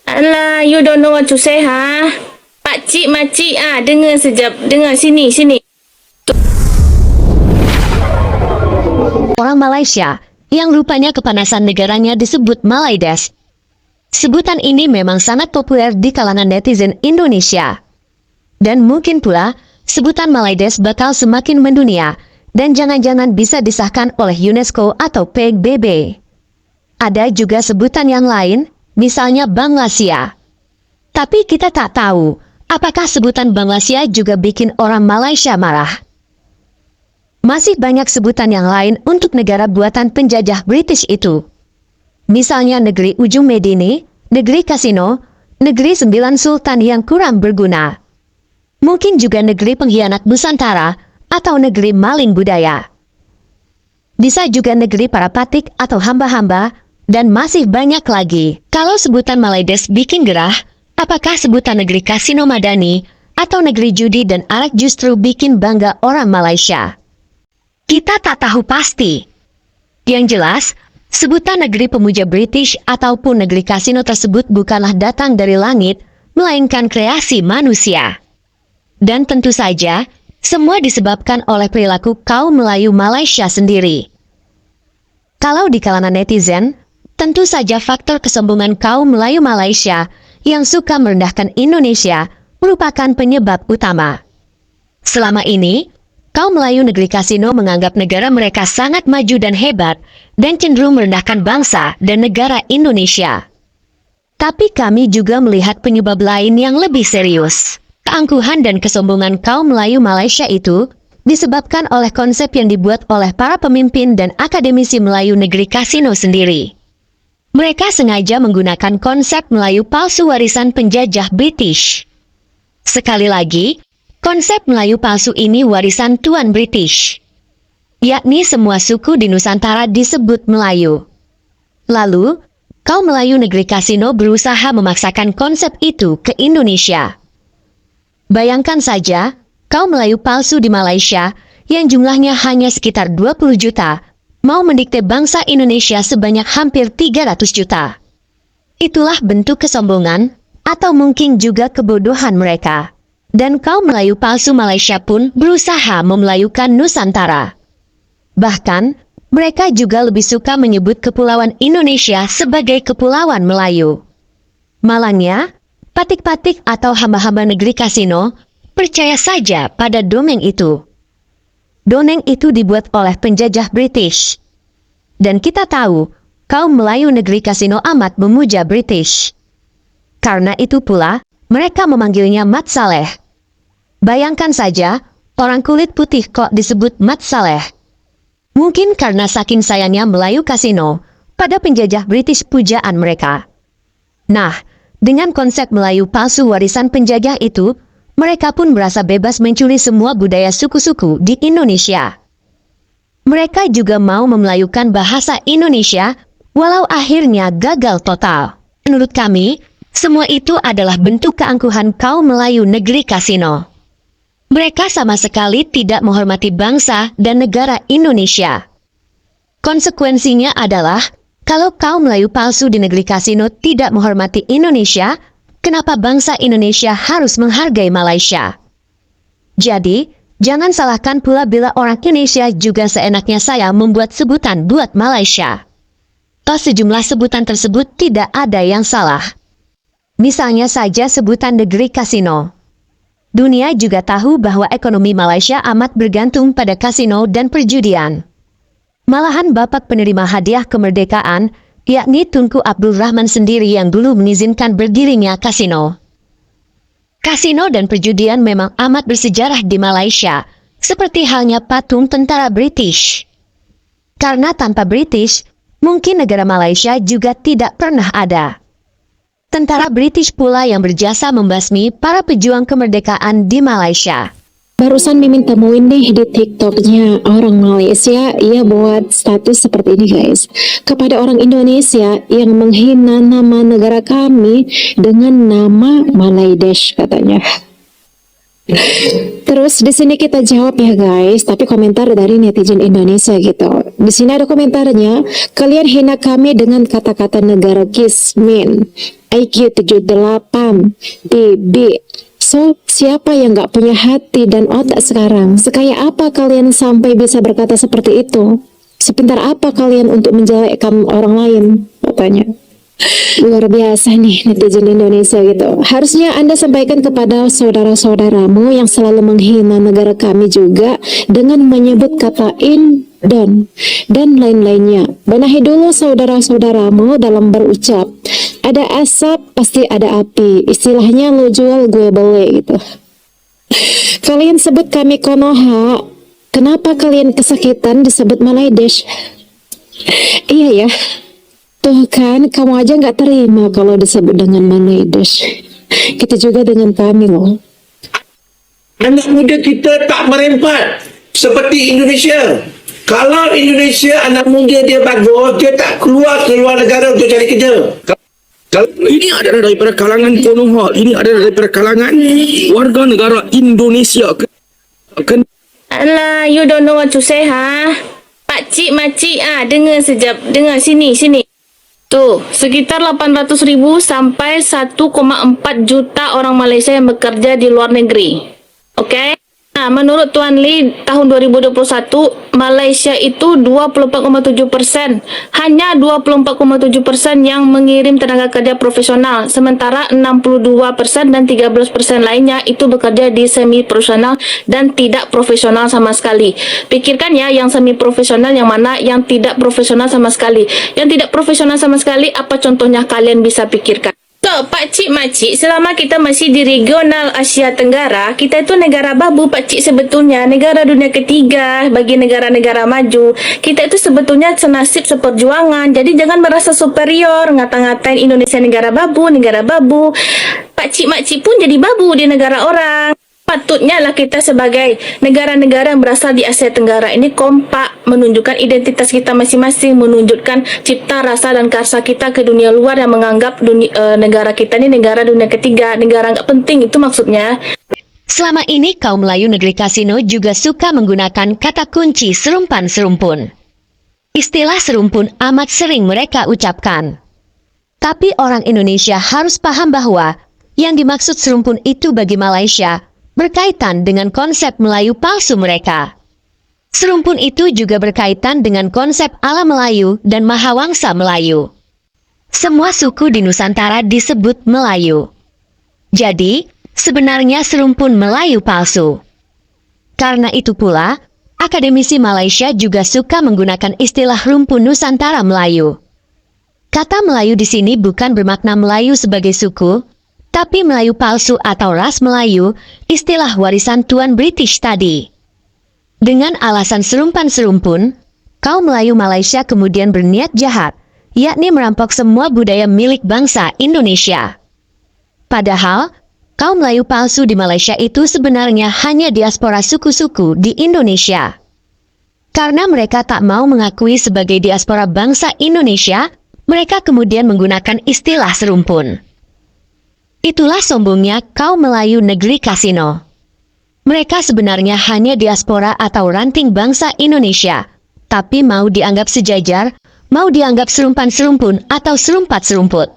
Alah, you don't know what to say, ha? Pakcik, makcik, dengar sekejap. Dengar, sini, sini. Orang Malaysia yang rupanya kepanasan negaranya disebut Malaides. Sebutan ini memang sangat populer di kalangan netizen Indonesia. Dan mungkin pula, sebutan Malaides bakal semakin mendunia dan jangan-jangan bisa disahkan oleh UNESCO atau PBB. Ada juga sebutan yang lain, misalnya Banglasia. Tapi kita tak tahu, apakah sebutan Banglasia juga bikin orang Malaysia marah. Masih banyak sebutan yang lain untuk negara buatan penjajah British itu. Misalnya negeri ujung Medini, negeri kasino, negeri sembilan sultan yang kurang berguna. Mungkin juga negeri pengkhianat Nusantara atau negeri maling budaya. Bisa juga negeri para patik atau hamba-hamba, dan masih banyak lagi. Kalau sebutan Malaides bikin gerah, apakah sebutan negeri kasino madani atau negeri judi dan arak justru bikin bangga orang Malaysia? Kita tak tahu pasti. Yang jelas, sebutan negeri pemuja British ataupun negeri kasino tersebut bukanlah datang dari langit, melainkan kreasi manusia. Dan tentu saja, semua disebabkan oleh perilaku kaum Melayu Malaysia sendiri. Kalau di kalangan netizen, tentu saja faktor kesombongan kaum Melayu Malaysia yang suka merendahkan Indonesia merupakan penyebab utama. Selama ini, kaum Melayu negeri kasino menganggap negara mereka sangat maju dan hebat dan cenderung merendahkan bangsa dan negara Indonesia. Tapi kami juga melihat penyebab lain yang lebih serius. Keangkuhan dan kesombongan kaum Melayu Malaysia itu disebabkan oleh konsep yang dibuat oleh para pemimpin dan akademisi Melayu negeri kasino sendiri. Mereka sengaja menggunakan konsep Melayu palsu warisan penjajah British. Sekali lagi, konsep Melayu palsu ini warisan Tuan British, yakni semua suku di Nusantara disebut Melayu. Lalu, kaum Melayu negeri kasino berusaha memaksakan konsep itu ke Indonesia. Bayangkan saja, kaum Melayu palsu di Malaysia yang jumlahnya hanya sekitar 20 juta, mau mendikte bangsa Indonesia sebanyak hampir 300 juta. Itulah bentuk kesombongan, atau mungkin juga kebodohan mereka. Dan kaum Melayu palsu Malaysia pun berusaha memelayukan Nusantara. Bahkan, mereka juga lebih suka menyebut kepulauan Indonesia sebagai Kepulauan Melayu. Malangnya, patik-patik atau hamba-hamba negeri kasino percaya saja pada dongeng itu. Dongeng itu dibuat oleh penjajah British. Dan kita tahu, kaum Melayu negeri kasino amat memuja British. Karena itu pula, mereka memanggilnya Mat Saleh. Bayangkan saja, orang kulit putih kok disebut Mat Saleh. Mungkin karena saking sayangnya Melayu kasino pada penjajah British pujaan mereka. Nah, dengan konsep Melayu palsu warisan penjajah itu, mereka pun merasa bebas mencuri semua budaya suku-suku di Indonesia. Mereka juga mau memelayukan bahasa Indonesia, walau akhirnya gagal total. Menurut kami, semua itu adalah bentuk keangkuhan kaum Melayu negeri kasino. Mereka sama sekali tidak menghormati bangsa dan negara Indonesia. Konsekuensinya adalah, kalau kaum Melayu palsu di negeri kasino tidak menghormati Indonesia, kenapa bangsa Indonesia harus menghargai Malaysia? Jadi, jangan salahkan pula bila orang Indonesia juga seenaknya saya membuat sebutan buat Malaysia. Toh sejumlah sebutan tersebut tidak ada yang salah. Misalnya saja sebutan negeri kasino. Dunia juga tahu bahwa ekonomi Malaysia amat bergantung pada kasino dan perjudian. Malahan bapak penerima hadiah kemerdekaan, yakni Tunku Abdul Rahman sendiri yang dulu mengizinkan berdirinya kasino. Kasino dan perjudian memang amat bersejarah di Malaysia, seperti halnya patung tentara British. Karena tanpa British, mungkin negara Malaysia juga tidak pernah ada. Tentara British pula yang berjasa membasmi para pejuang kemerdekaan di Malaysia. Barusan Mimin temuin nih di TikToknya orang Malaysia, ia buat status seperti ini guys. Kepada orang Indonesia yang menghina nama negara kami dengan nama Malaides katanya. Terus di sini kita jawab ya guys, tapi komentar dari netizen Indonesia gitu. Di sini ada komentarnya, kalian hina kami dengan kata-kata negara Kismin. IQ 78, DB. So, siapa yang gak punya hati dan otak sekarang? Sekaya apa kalian sampai bisa berkata seperti itu? Sepintar apa kalian untuk menjelekkan orang lain? Katanya. Luar biasa nih netizen Indonesia gitu. Harusnya Anda sampaikan kepada saudara-saudaramu yang selalu menghina negara kami juga dengan menyebut kata Indon dan lain-lainnya. Benahi dulu saudara-saudaramu dalam berucap. Ada asap pasti ada api. Istilahnya lo jual gue beli gitu. Kalian sebut kami Konoha. Kenapa kalian kesakitan disebut Malaidesh? Iya ya. Tuh kan, kamu aja nggak terima kalau disebut dengan Malaidesh. Kita juga dengan kami loh. Anak muda kita tak merempat seperti Indonesia. Kalau Indonesia anak muda dia bagus, dia tak keluar negara untuk cari kerja. Kalau ini adalah daripada kalangan Konoha, ini adalah daripada kalangan warga negara Indonesia. Alah, you don't know what to say, ha? Pakcik, makcik, dengar sekejap. Dengar, sini. Tuh, sekitar 800,000 sampai 1,4 juta orang Malaysia yang bekerja di luar negeri. Okey? Nah, menurut Tuan Lee, tahun 2021, Malaysia itu 24,7%. Hanya 24,7% yang mengirim tenaga kerja profesional. Sementara 62% dan 13% lainnya itu bekerja di semi-profesional dan tidak profesional sama sekali. Pikirkan ya, yang semi-profesional yang mana, yang tidak profesional sama sekali. Yang tidak profesional sama sekali, apa contohnya kalian bisa pikirkan? So, pakcik makcik, selama kita masih di regional Asia Tenggara, kita itu negara babu pakcik sebetulnya, negara dunia ketiga bagi negara-negara maju. Kita itu sebetulnya senasib seperjuangan. Jadi jangan merasa superior, ngata-ngatain Indonesia negara babu. Pakcik makcik pun jadi babu di negara orang. Patutnya lah kita sebagai negara-negara yang berasal di Asia Tenggara ini kompak, menunjukkan identitas kita masing-masing, menunjukkan cipta rasa dan karsa kita ke dunia luar yang menganggap negara kita ini negara dunia ketiga, negara nggak penting, itu maksudnya. Selama ini kaum Melayu negeri Kasino juga suka menggunakan kata kunci serumpan-serumpun. Istilah serumpun amat sering mereka ucapkan. Tapi orang Indonesia harus paham bahwa yang dimaksud serumpun itu bagi Malaysia berkaitan dengan konsep Melayu palsu mereka. Serumpun itu juga berkaitan dengan konsep ala Melayu dan Mahawangsa Melayu. Semua suku di Nusantara disebut Melayu. Jadi, sebenarnya serumpun Melayu palsu. Karena itu pula, akademisi Malaysia juga suka menggunakan istilah rumpun Nusantara Melayu. Kata Melayu di sini bukan bermakna Melayu sebagai suku, tapi Melayu palsu atau ras Melayu, istilah warisan Tuan British tadi. Dengan alasan serumpan-serumpun, kaum Melayu Malaysia kemudian berniat jahat, yakni merampok semua budaya milik bangsa Indonesia. Padahal, kaum Melayu palsu di Malaysia itu sebenarnya hanya diaspora suku-suku di Indonesia. Karena mereka tak mau mengakui sebagai diaspora bangsa Indonesia, mereka kemudian menggunakan istilah serumpun. Itulah sombongnya kaum Melayu negeri Kasino. Mereka sebenarnya hanya diaspora atau ranting bangsa Indonesia, tapi mau dianggap sejajar, mau dianggap serumpan-serumpun atau serumpat-serumput.